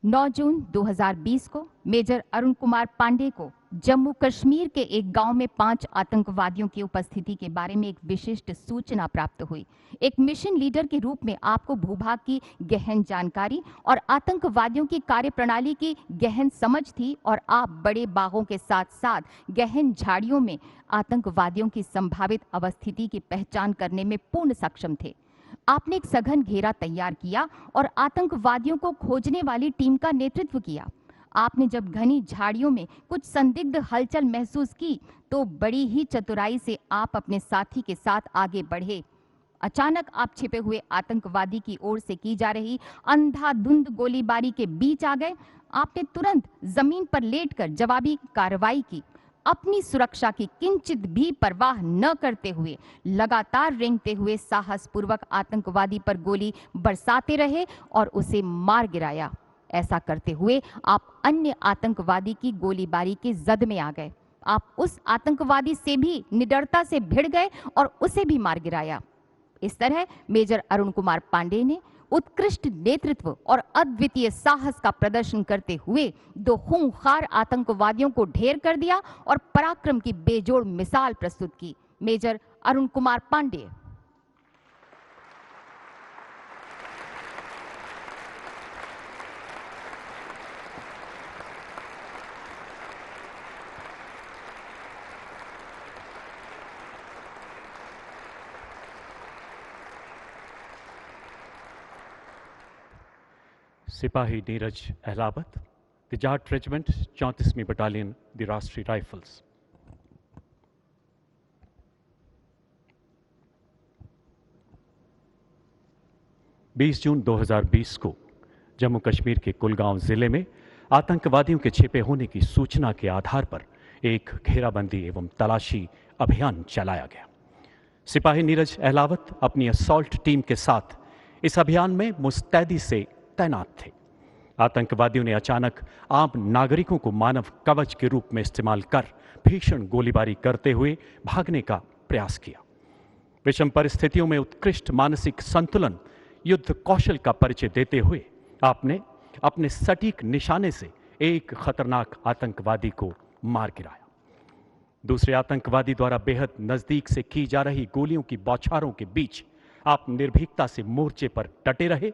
नौ जून 2020 को मेजर अरुण कुमार पांडे को जम्मू कश्मीर के एक गांव में 5 आतंकवादियों की उपस्थिति के बारे में एक विशिष्ट सूचना प्राप्त हुई। एक मिशन लीडर के रूप में आपको भूभाग की गहन जानकारी और आतंकवादियों की कार्यप्रणाली की गहन समझ थी और आप बड़े बागों के साथ साथ गहन झाड़ियों में आतंकवादियों की संभावित अवस्थिति की पहचान करने में पूर्ण सक्षम थे। आपने एक सघन घेरा तैयार किया और आतंकवादियों को खोजने वाली टीम का नेतृत्व किया। आपने जब घनी झाड़ियों में कुछ संदिग्ध हलचल महसूस की तो बड़ी ही चतुराई से आप अपने साथी के साथ आगे बढ़े। अचानक आप छिपे हुए आतंकवादी की ओर से की जा रही अंधाधुंध गोलीबारी के बीच आ गए। आपने तुरंत जमीन पर लेटकर जवाबी कार्रवाई की। अपनी सुरक्षा की किंचित भी परवाह न करते हुए लगातार रेंगते हुए साहसपूर्वक आतंकवादी पर गोली बरसाते रहे और उसे मार गिराया। ऐसा करते हुए आप अन्य आतंकवादी की गोलीबारी के जद में आ गए। आप उस आतंकवादी से भी निडरता से भिड़ गए और उसे भी मार गिराया। इस तरह मेजर अरुण कुमार पांडे ने उत्कृष्ट नेतृत्व और अद्वितीय साहस का प्रदर्शन करते हुए 2 खूंखार आतंकवादियों को ढेर कर दिया और पराक्रम की बेजोड़ मिसाल प्रस्तुत की। मेजर अरुण कुमार पांडे। सिपाही नीरज अहलावत, द जाट रेजिमेंट 34वीं बटालियन, द राष्ट्रीय राइफल्स। बीस जून 2020 को जम्मू कश्मीर के कुलगांव जिले में आतंकवादियों के छिपे होने की सूचना के आधार पर एक घेराबंदी एवं तलाशी अभियान चलाया गया। सिपाही नीरज अहलावत अपनी असॉल्ट टीम के साथ इस अभियान में मुस्तैदी से तैनात थे। आतंकवादियों ने अचानक आम नागरिकों को मानव कवच के रूप में इस्तेमाल कर भीषण गोलीबारी करते हुए भागने का प्रयास किया। विषम परिस्थितियों में उत्कृष्ट मानसिक संतुलन, युद्ध कौशल का परिचय देते हुए आपने अपने सटीक निशाने से एक खतरनाक आतंकवादी को मार गिराया। दूसरे आतंकवादी द्वारा बेहद नजदीक से की जा रही गोलियों की बौछारों के बीच आप निर्भीकता से मोर्चे पर डटे रहे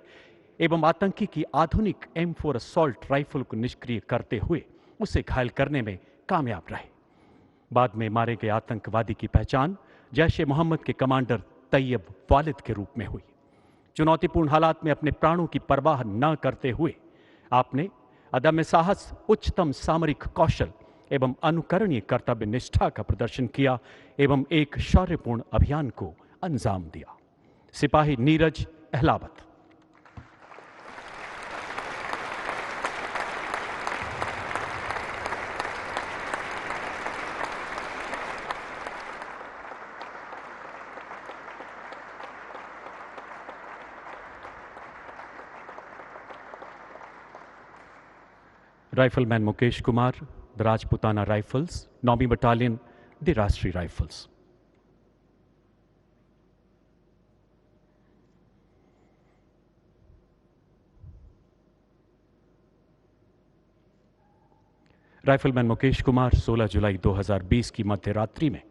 एवं आतंकी की आधुनिक M4 असॉल्ट राइफल को निष्क्रिय करते हुए उसे घायल करने में कामयाब रहे। बाद में मारे गए आतंकवादी की पहचान जैश ए मोहम्मद के कमांडर तैयब वालिद के रूप में हुई। चुनौतीपूर्ण हालात में अपने प्राणों की परवाह न करते हुए आपने अदम्य साहस, उच्चतम सामरिक कौशल एवं अनुकरणीय कर्तव्य निष्ठा का प्रदर्शन किया एवं एक शौर्यपूर्ण अभियान को अंजाम दिया। सिपाही Neeraj Ahlawat. Rifleman Mukesh Kumar, the Rajputana rifles, 9वीं battalion, the Rashtriya rifles. Rifleman Mukesh Kumar 16 जुलाई 2020 की मध्यरात्रि में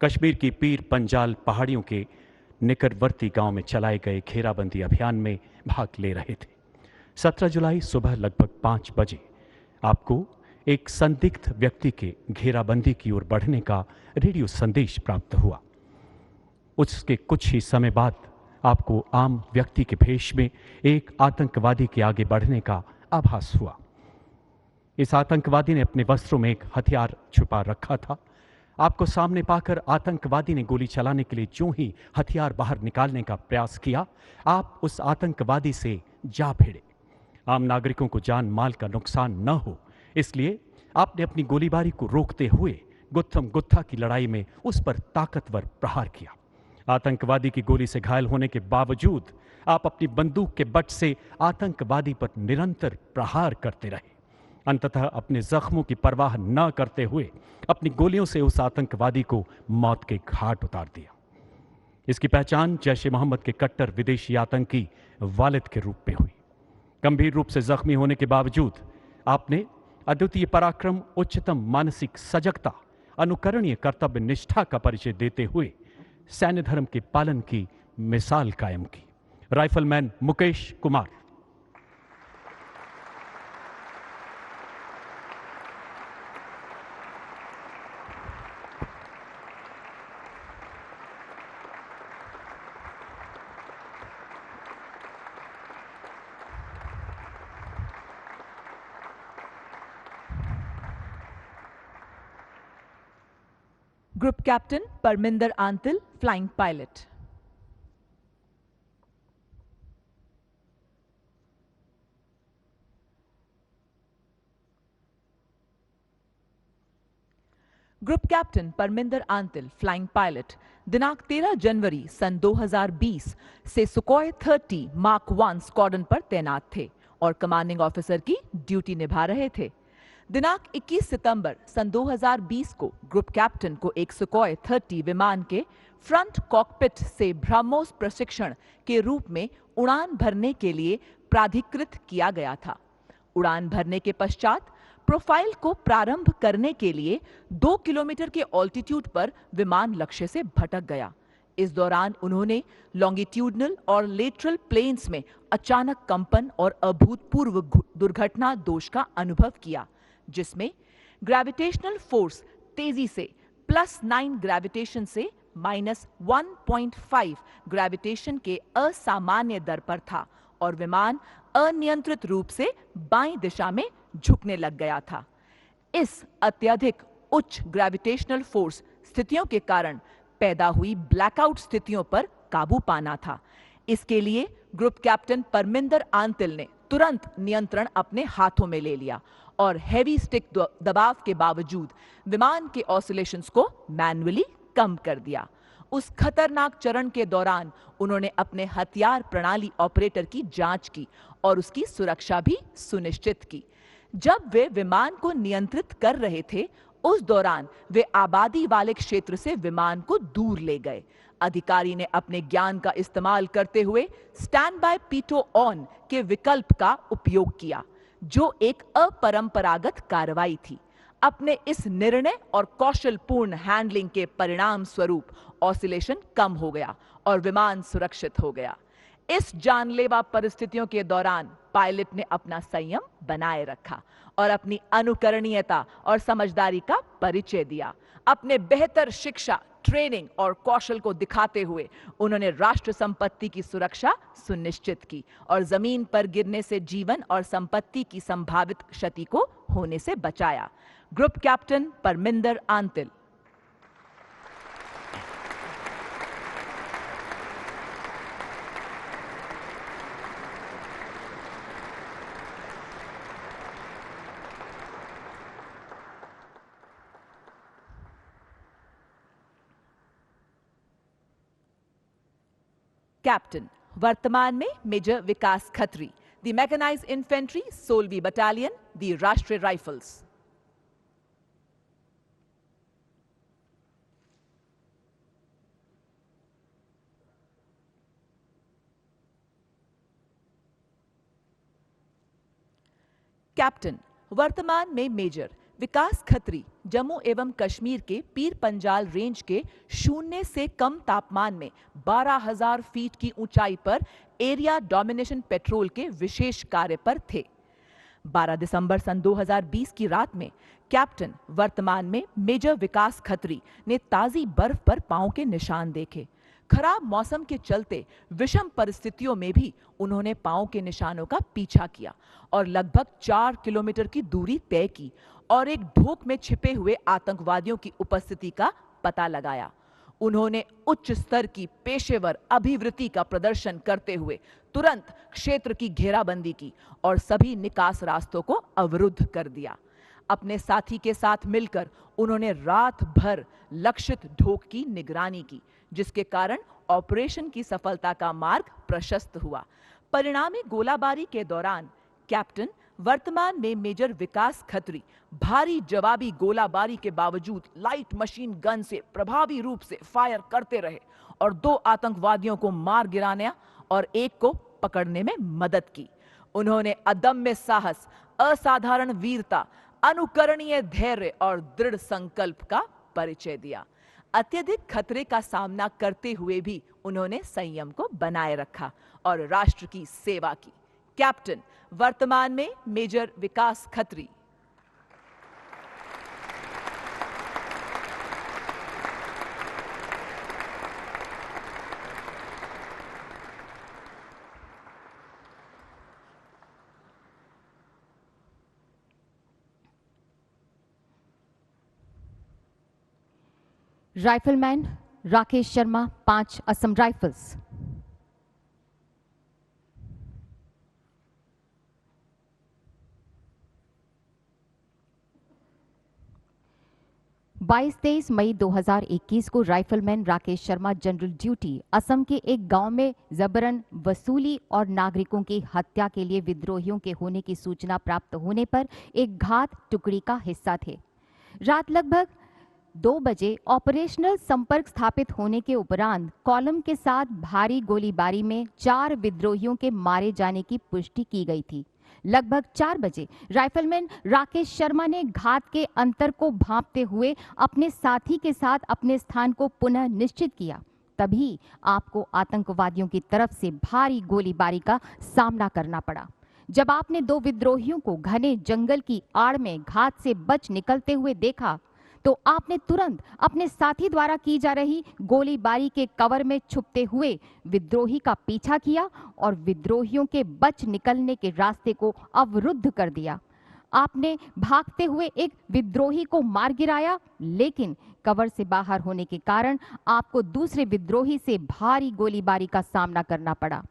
कश्मीर की पीर पंजाल पहाड़ियों के निकटवर्ती गांव में चलाए गए घेराबंदी अभियान में भाग ले रहे थे। 17 जुलाई सुबह लगभग 5 बजे आपको एक संदिग्ध व्यक्ति के घेराबंदी की ओर बढ़ने का रेडियो संदेश प्राप्त हुआ। उसके कुछ ही समय बाद आपको आम व्यक्ति के भेष में एक आतंकवादी के आगे बढ़ने का आभास हुआ। इस आतंकवादी ने अपने वस्त्रों में एक हथियार छुपा रखा था। आपको सामने पाकर आतंकवादी ने गोली चलाने के लिए जो ही हथियार बाहर निकालने का प्रयास किया, आप उस आतंकवादी से जा भिड़े। आम नागरिकों को जान माल का नुकसान न हो, इसलिए आपने अपनी गोलीबारी को रोकते हुए गुत्थम गुत्था की लड़ाई में उस पर ताकतवर प्रहार किया। आतंकवादी की गोली से घायल होने के बावजूद आप अपनी बंदूक के बट से आतंकवादी पर निरंतर प्रहार करते रहे। अंततः अपने जख्मों की परवाह न करते हुए अपनी गोलियों से उस आतंकवादी को मौत के घाट उतार दिया। इसकी पहचान जैश-ए-मोहम्मद के कट्टर विदेशी आतंकी वालिद के रूप में हुई। गंभीर रूप से जख्मी होने के बावजूद आपने अद्वितीय पराक्रम, उच्चतम मानसिक सजगता, अनुकरणीय कर्तव्य निष्ठा का परिचय देते हुए सैन्य धर्म के पालन की मिसाल कायम की। Rifleman Mukesh Kumar. Group Captain Parminder Antil, Flying Pilot. Group captain Parminder Antil, flying pilot, दिनांक 13 जनवरी सन 2020 से सुकोई 30 मार्क 1 स्क्वाड्रन पर तैनात थे और कमांडिंग ऑफिसर की ड्यूटी निभा रहे थे। दिनांक 21 सितंबर सन 2020 को ग्रुप कैप्टन को एक सुकोई 30 विमान के फ्रंट कॉकपिट से ब्रह्मोस प्रशिक्षण के रूप में उड़ान भरने के लिए प्राधिकृत किया गया था। उड़ान भरने के पश्चात प्रोफाइल को प्रारंभ करने के लिए 2 किलोमीटर के ऑल्टीट्यूड पर विमान लक्ष्य से भटक गया। इस दौरान उन्होंने लॉन्गिट्यूडनल और लेटरल प्लेन्स में अचानक कंपन और अभूतपूर्व दुर्घटना दोष का अनुभव किया, जिसमें ग्रेविटेशनल फोर्स तेजी से +9 ग्रेविटेशन से -1.5 ग्रेविटेशन के असामान्य दर पर था और विमान अनियंत्रित रूप से बाईं दिशा में झुकने लग गया था। इस अत्यधिक उच्च ग्रेविटेशनल फोर्स स्थितियों के कारण पैदा हुई ब्लैकआउट स्थितियों पर काबू पाना था। इसके लिए ग्रुप कैप्टन परमिंदर आंतिल ने तुरंत नियंत्रण अपने हाथों में ले लिया और हैवी स्टिक दबाव के बावजूद विमान के ऑसिलेशंस को मैन्युअली कम कर दिया। उस खतरनाक चरण के दौरान उन्होंने अपने हथियार प्रणाली ऑपरेटर की जांच की और उसकी सुरक्षा भी सुनिश्चित की। जब वे विमान को नियंत्रित कर रहे थे, उस दौरान वे आबादी वाले क्षेत्र से विमान को दूर ले गए। अधिकारी ने अपने ज्ञान का इस्तेमाल करते हुए स्टैंड बाय पीटो ऑन के विकल्प का उपयोग किया, जो एक अपरंपरागत कार्रवाई थी। अपने इस निर्णय और कौशलपूर्ण हैंडलिंग के परिणाम स्वरूप ऑसिलेशन कम हो गया और विमान सुरक्षित हो गया। इस जानलेवा परिस्थितियों के दौरान पायलट ने अपना संयम बनाए रखा और अपनी अनुकरणीयता और समझदारी का परिचय दिया। अपने बेहतर शिक्षा, ट्रेनिंग और कौशल को दिखाते हुए उन्होंने राष्ट्र संपत्ति की सुरक्षा सुनिश्चित की और जमीन पर गिरने से जीवन और संपत्ति की संभावित क्षति को होने से बचाया। Group captain Parminder Antil. Captain वर्तमान में major Vikas Khatri, the mechanised infantry 16वीं battalion, the Rashtriya rifles. Captain वर्तमान में मेजर विकास खत्री जम्मू एवं कश्मीर के पीर पंजाल रेंज के 0 से कम तापमान में 12,000 फीट की ऊंचाई पर एरिया डोमिनेशन पेट्रोल के विशेष कार्य पर थे। 12 दिसंबर सन 2020 की रात में कैप्टन वर्तमान में मेजर विकास खत्री ने ताजी बर्फ पर पांव के निशान देखे। खराब मौसम के चलते विषम परिस्थितियों में भी उन्होंने पांव के निशानों का पीछा किया और लगभग 4 किलोमीटर की दूरी तय की और एक ढोक में छिपे हुए आतंकवादियों की उपस्थिति का पता लगाया। उन्होंने उच्च स्तर की पेशेवर अभिवृत्ति का प्रदर्शन करते हुए तुरंत क्षेत्र की घेराबंदी की और सभी निकास रास्तों को अवरुद्ध कर दिया। अपने साथी के साथ मिलकर उन्होंने रात भर लक्षित ढोक की निगरानी की, जिसके कारण ऑपरेशन की सफलता का मार्ग प्रशस्त हुआ। परिणामी गोलाबारी के दौरान कैप्टन वर्तमान में मेजर विकास खत्री भारी जवाबी गोलाबारी के बावजूद लाइट मशीन गन से प्रभावी रूप से फायर करते रहे और 2 आतंकवादियों को मार गिराने और एक को पकड़ने में मदद की। उन्होंने अदम्य साहस, असाधारण वीरता, अनुकरणीय धैर्य और दृढ़ संकल्प का परिचय दिया। अत्यधिक खतरे का सामना करते हुए भी उन्होंने संयम को बनाए रखा और राष्ट्र की सेवा की। कैप्टन वर्तमान में major Vikas Khatri. Rifleman Rakesh Sharma, 5 Assam rifles. बाईस 23 मई 2021 को rifleman Rakesh Sharma general duty Assam के एक गांव में जबरन वसूली और नागरिकों की हत्या के लिए विद्रोहियों के होने की सूचना प्राप्त होने पर एक घात टुकड़ी का हिस्सा थे। रात लगभग 2 बजे ऑपरेशनल संपर्क स्थापित होने के उपरांत कॉलम के साथ भारी गोलीबारी में 4 विद्रोहियों के मारे जाने की पुष्टि की गई थी। लगभग 4 बजे राइफलमैन राकेश शर्मा ने घात के अंतर को भांपते हुए अपने साथी के साथ अपने स्थान को पुनः निश्चित किया। तभी आपको आतंकवादियों की तरफ से भारी गोलीबारी का सामना करना पड़ा। जब आपने 2 विद्रोहियों को घने जंगल की आड़ में घात से बच निकलते हुए देखा तो आपने तुरंत अपने साथी द्वारा की जा रही गोलीबारी के कवर में छुपते हुए विद्रोही का पीछा किया और विद्रोहियों के बच निकलने के रास्ते को अवरुद्ध कर दिया। आपने भागते हुए एक विद्रोही को मार गिराया, लेकिन कवर से बाहर होने के कारण आपको दूसरे विद्रोही से भारी गोलीबारी का सामना करना पड़ा।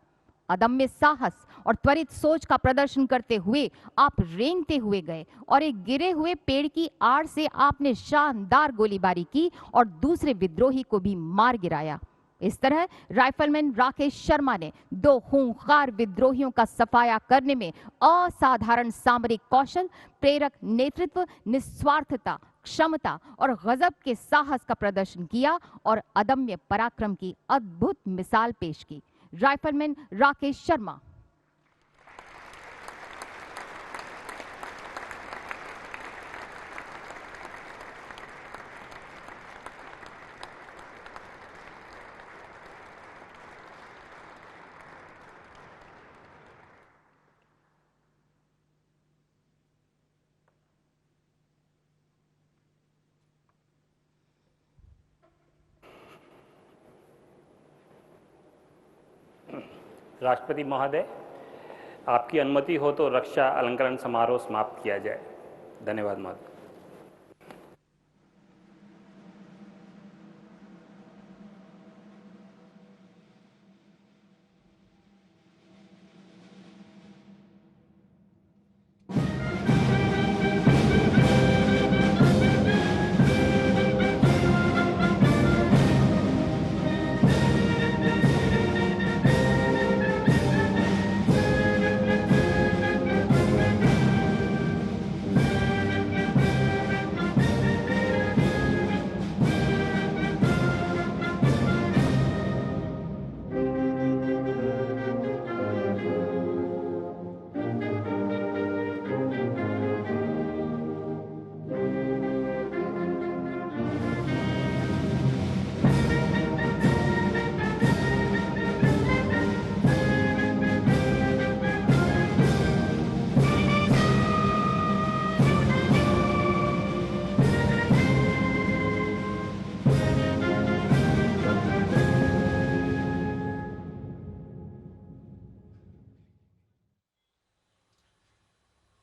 अदम्य साहस और त्वरित सोच का प्रदर्शन करते हुए आप रेंगते हुए गए और एक गिरे हुए पेड़ की आड़ से आपने शानदार गोलीबारी की और दूसरे विद्रोही को भी मार गिराया। इस तरह राइफलमैन राकेश शर्मा ने 2 खूंखार विद्रोहियों का सफाया करने में असाधारण सामरिक कौशल, प्रेरक नेतृत्व, निस्वार्थता, क्षमता और गजब के साहस का प्रदर्शन किया और अदम्य पराक्रम की अद्भुत मिसाल पेश की। राइफलमैन राकेश शर्मा। राष्ट्रपति महोदय, आपकी अनुमति हो तो रक्षा अलंकरण समारोह समाप्त किया जाए। धन्यवाद महोदय।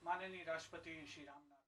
माननीय राष्ट्रपति श्री रामनाथ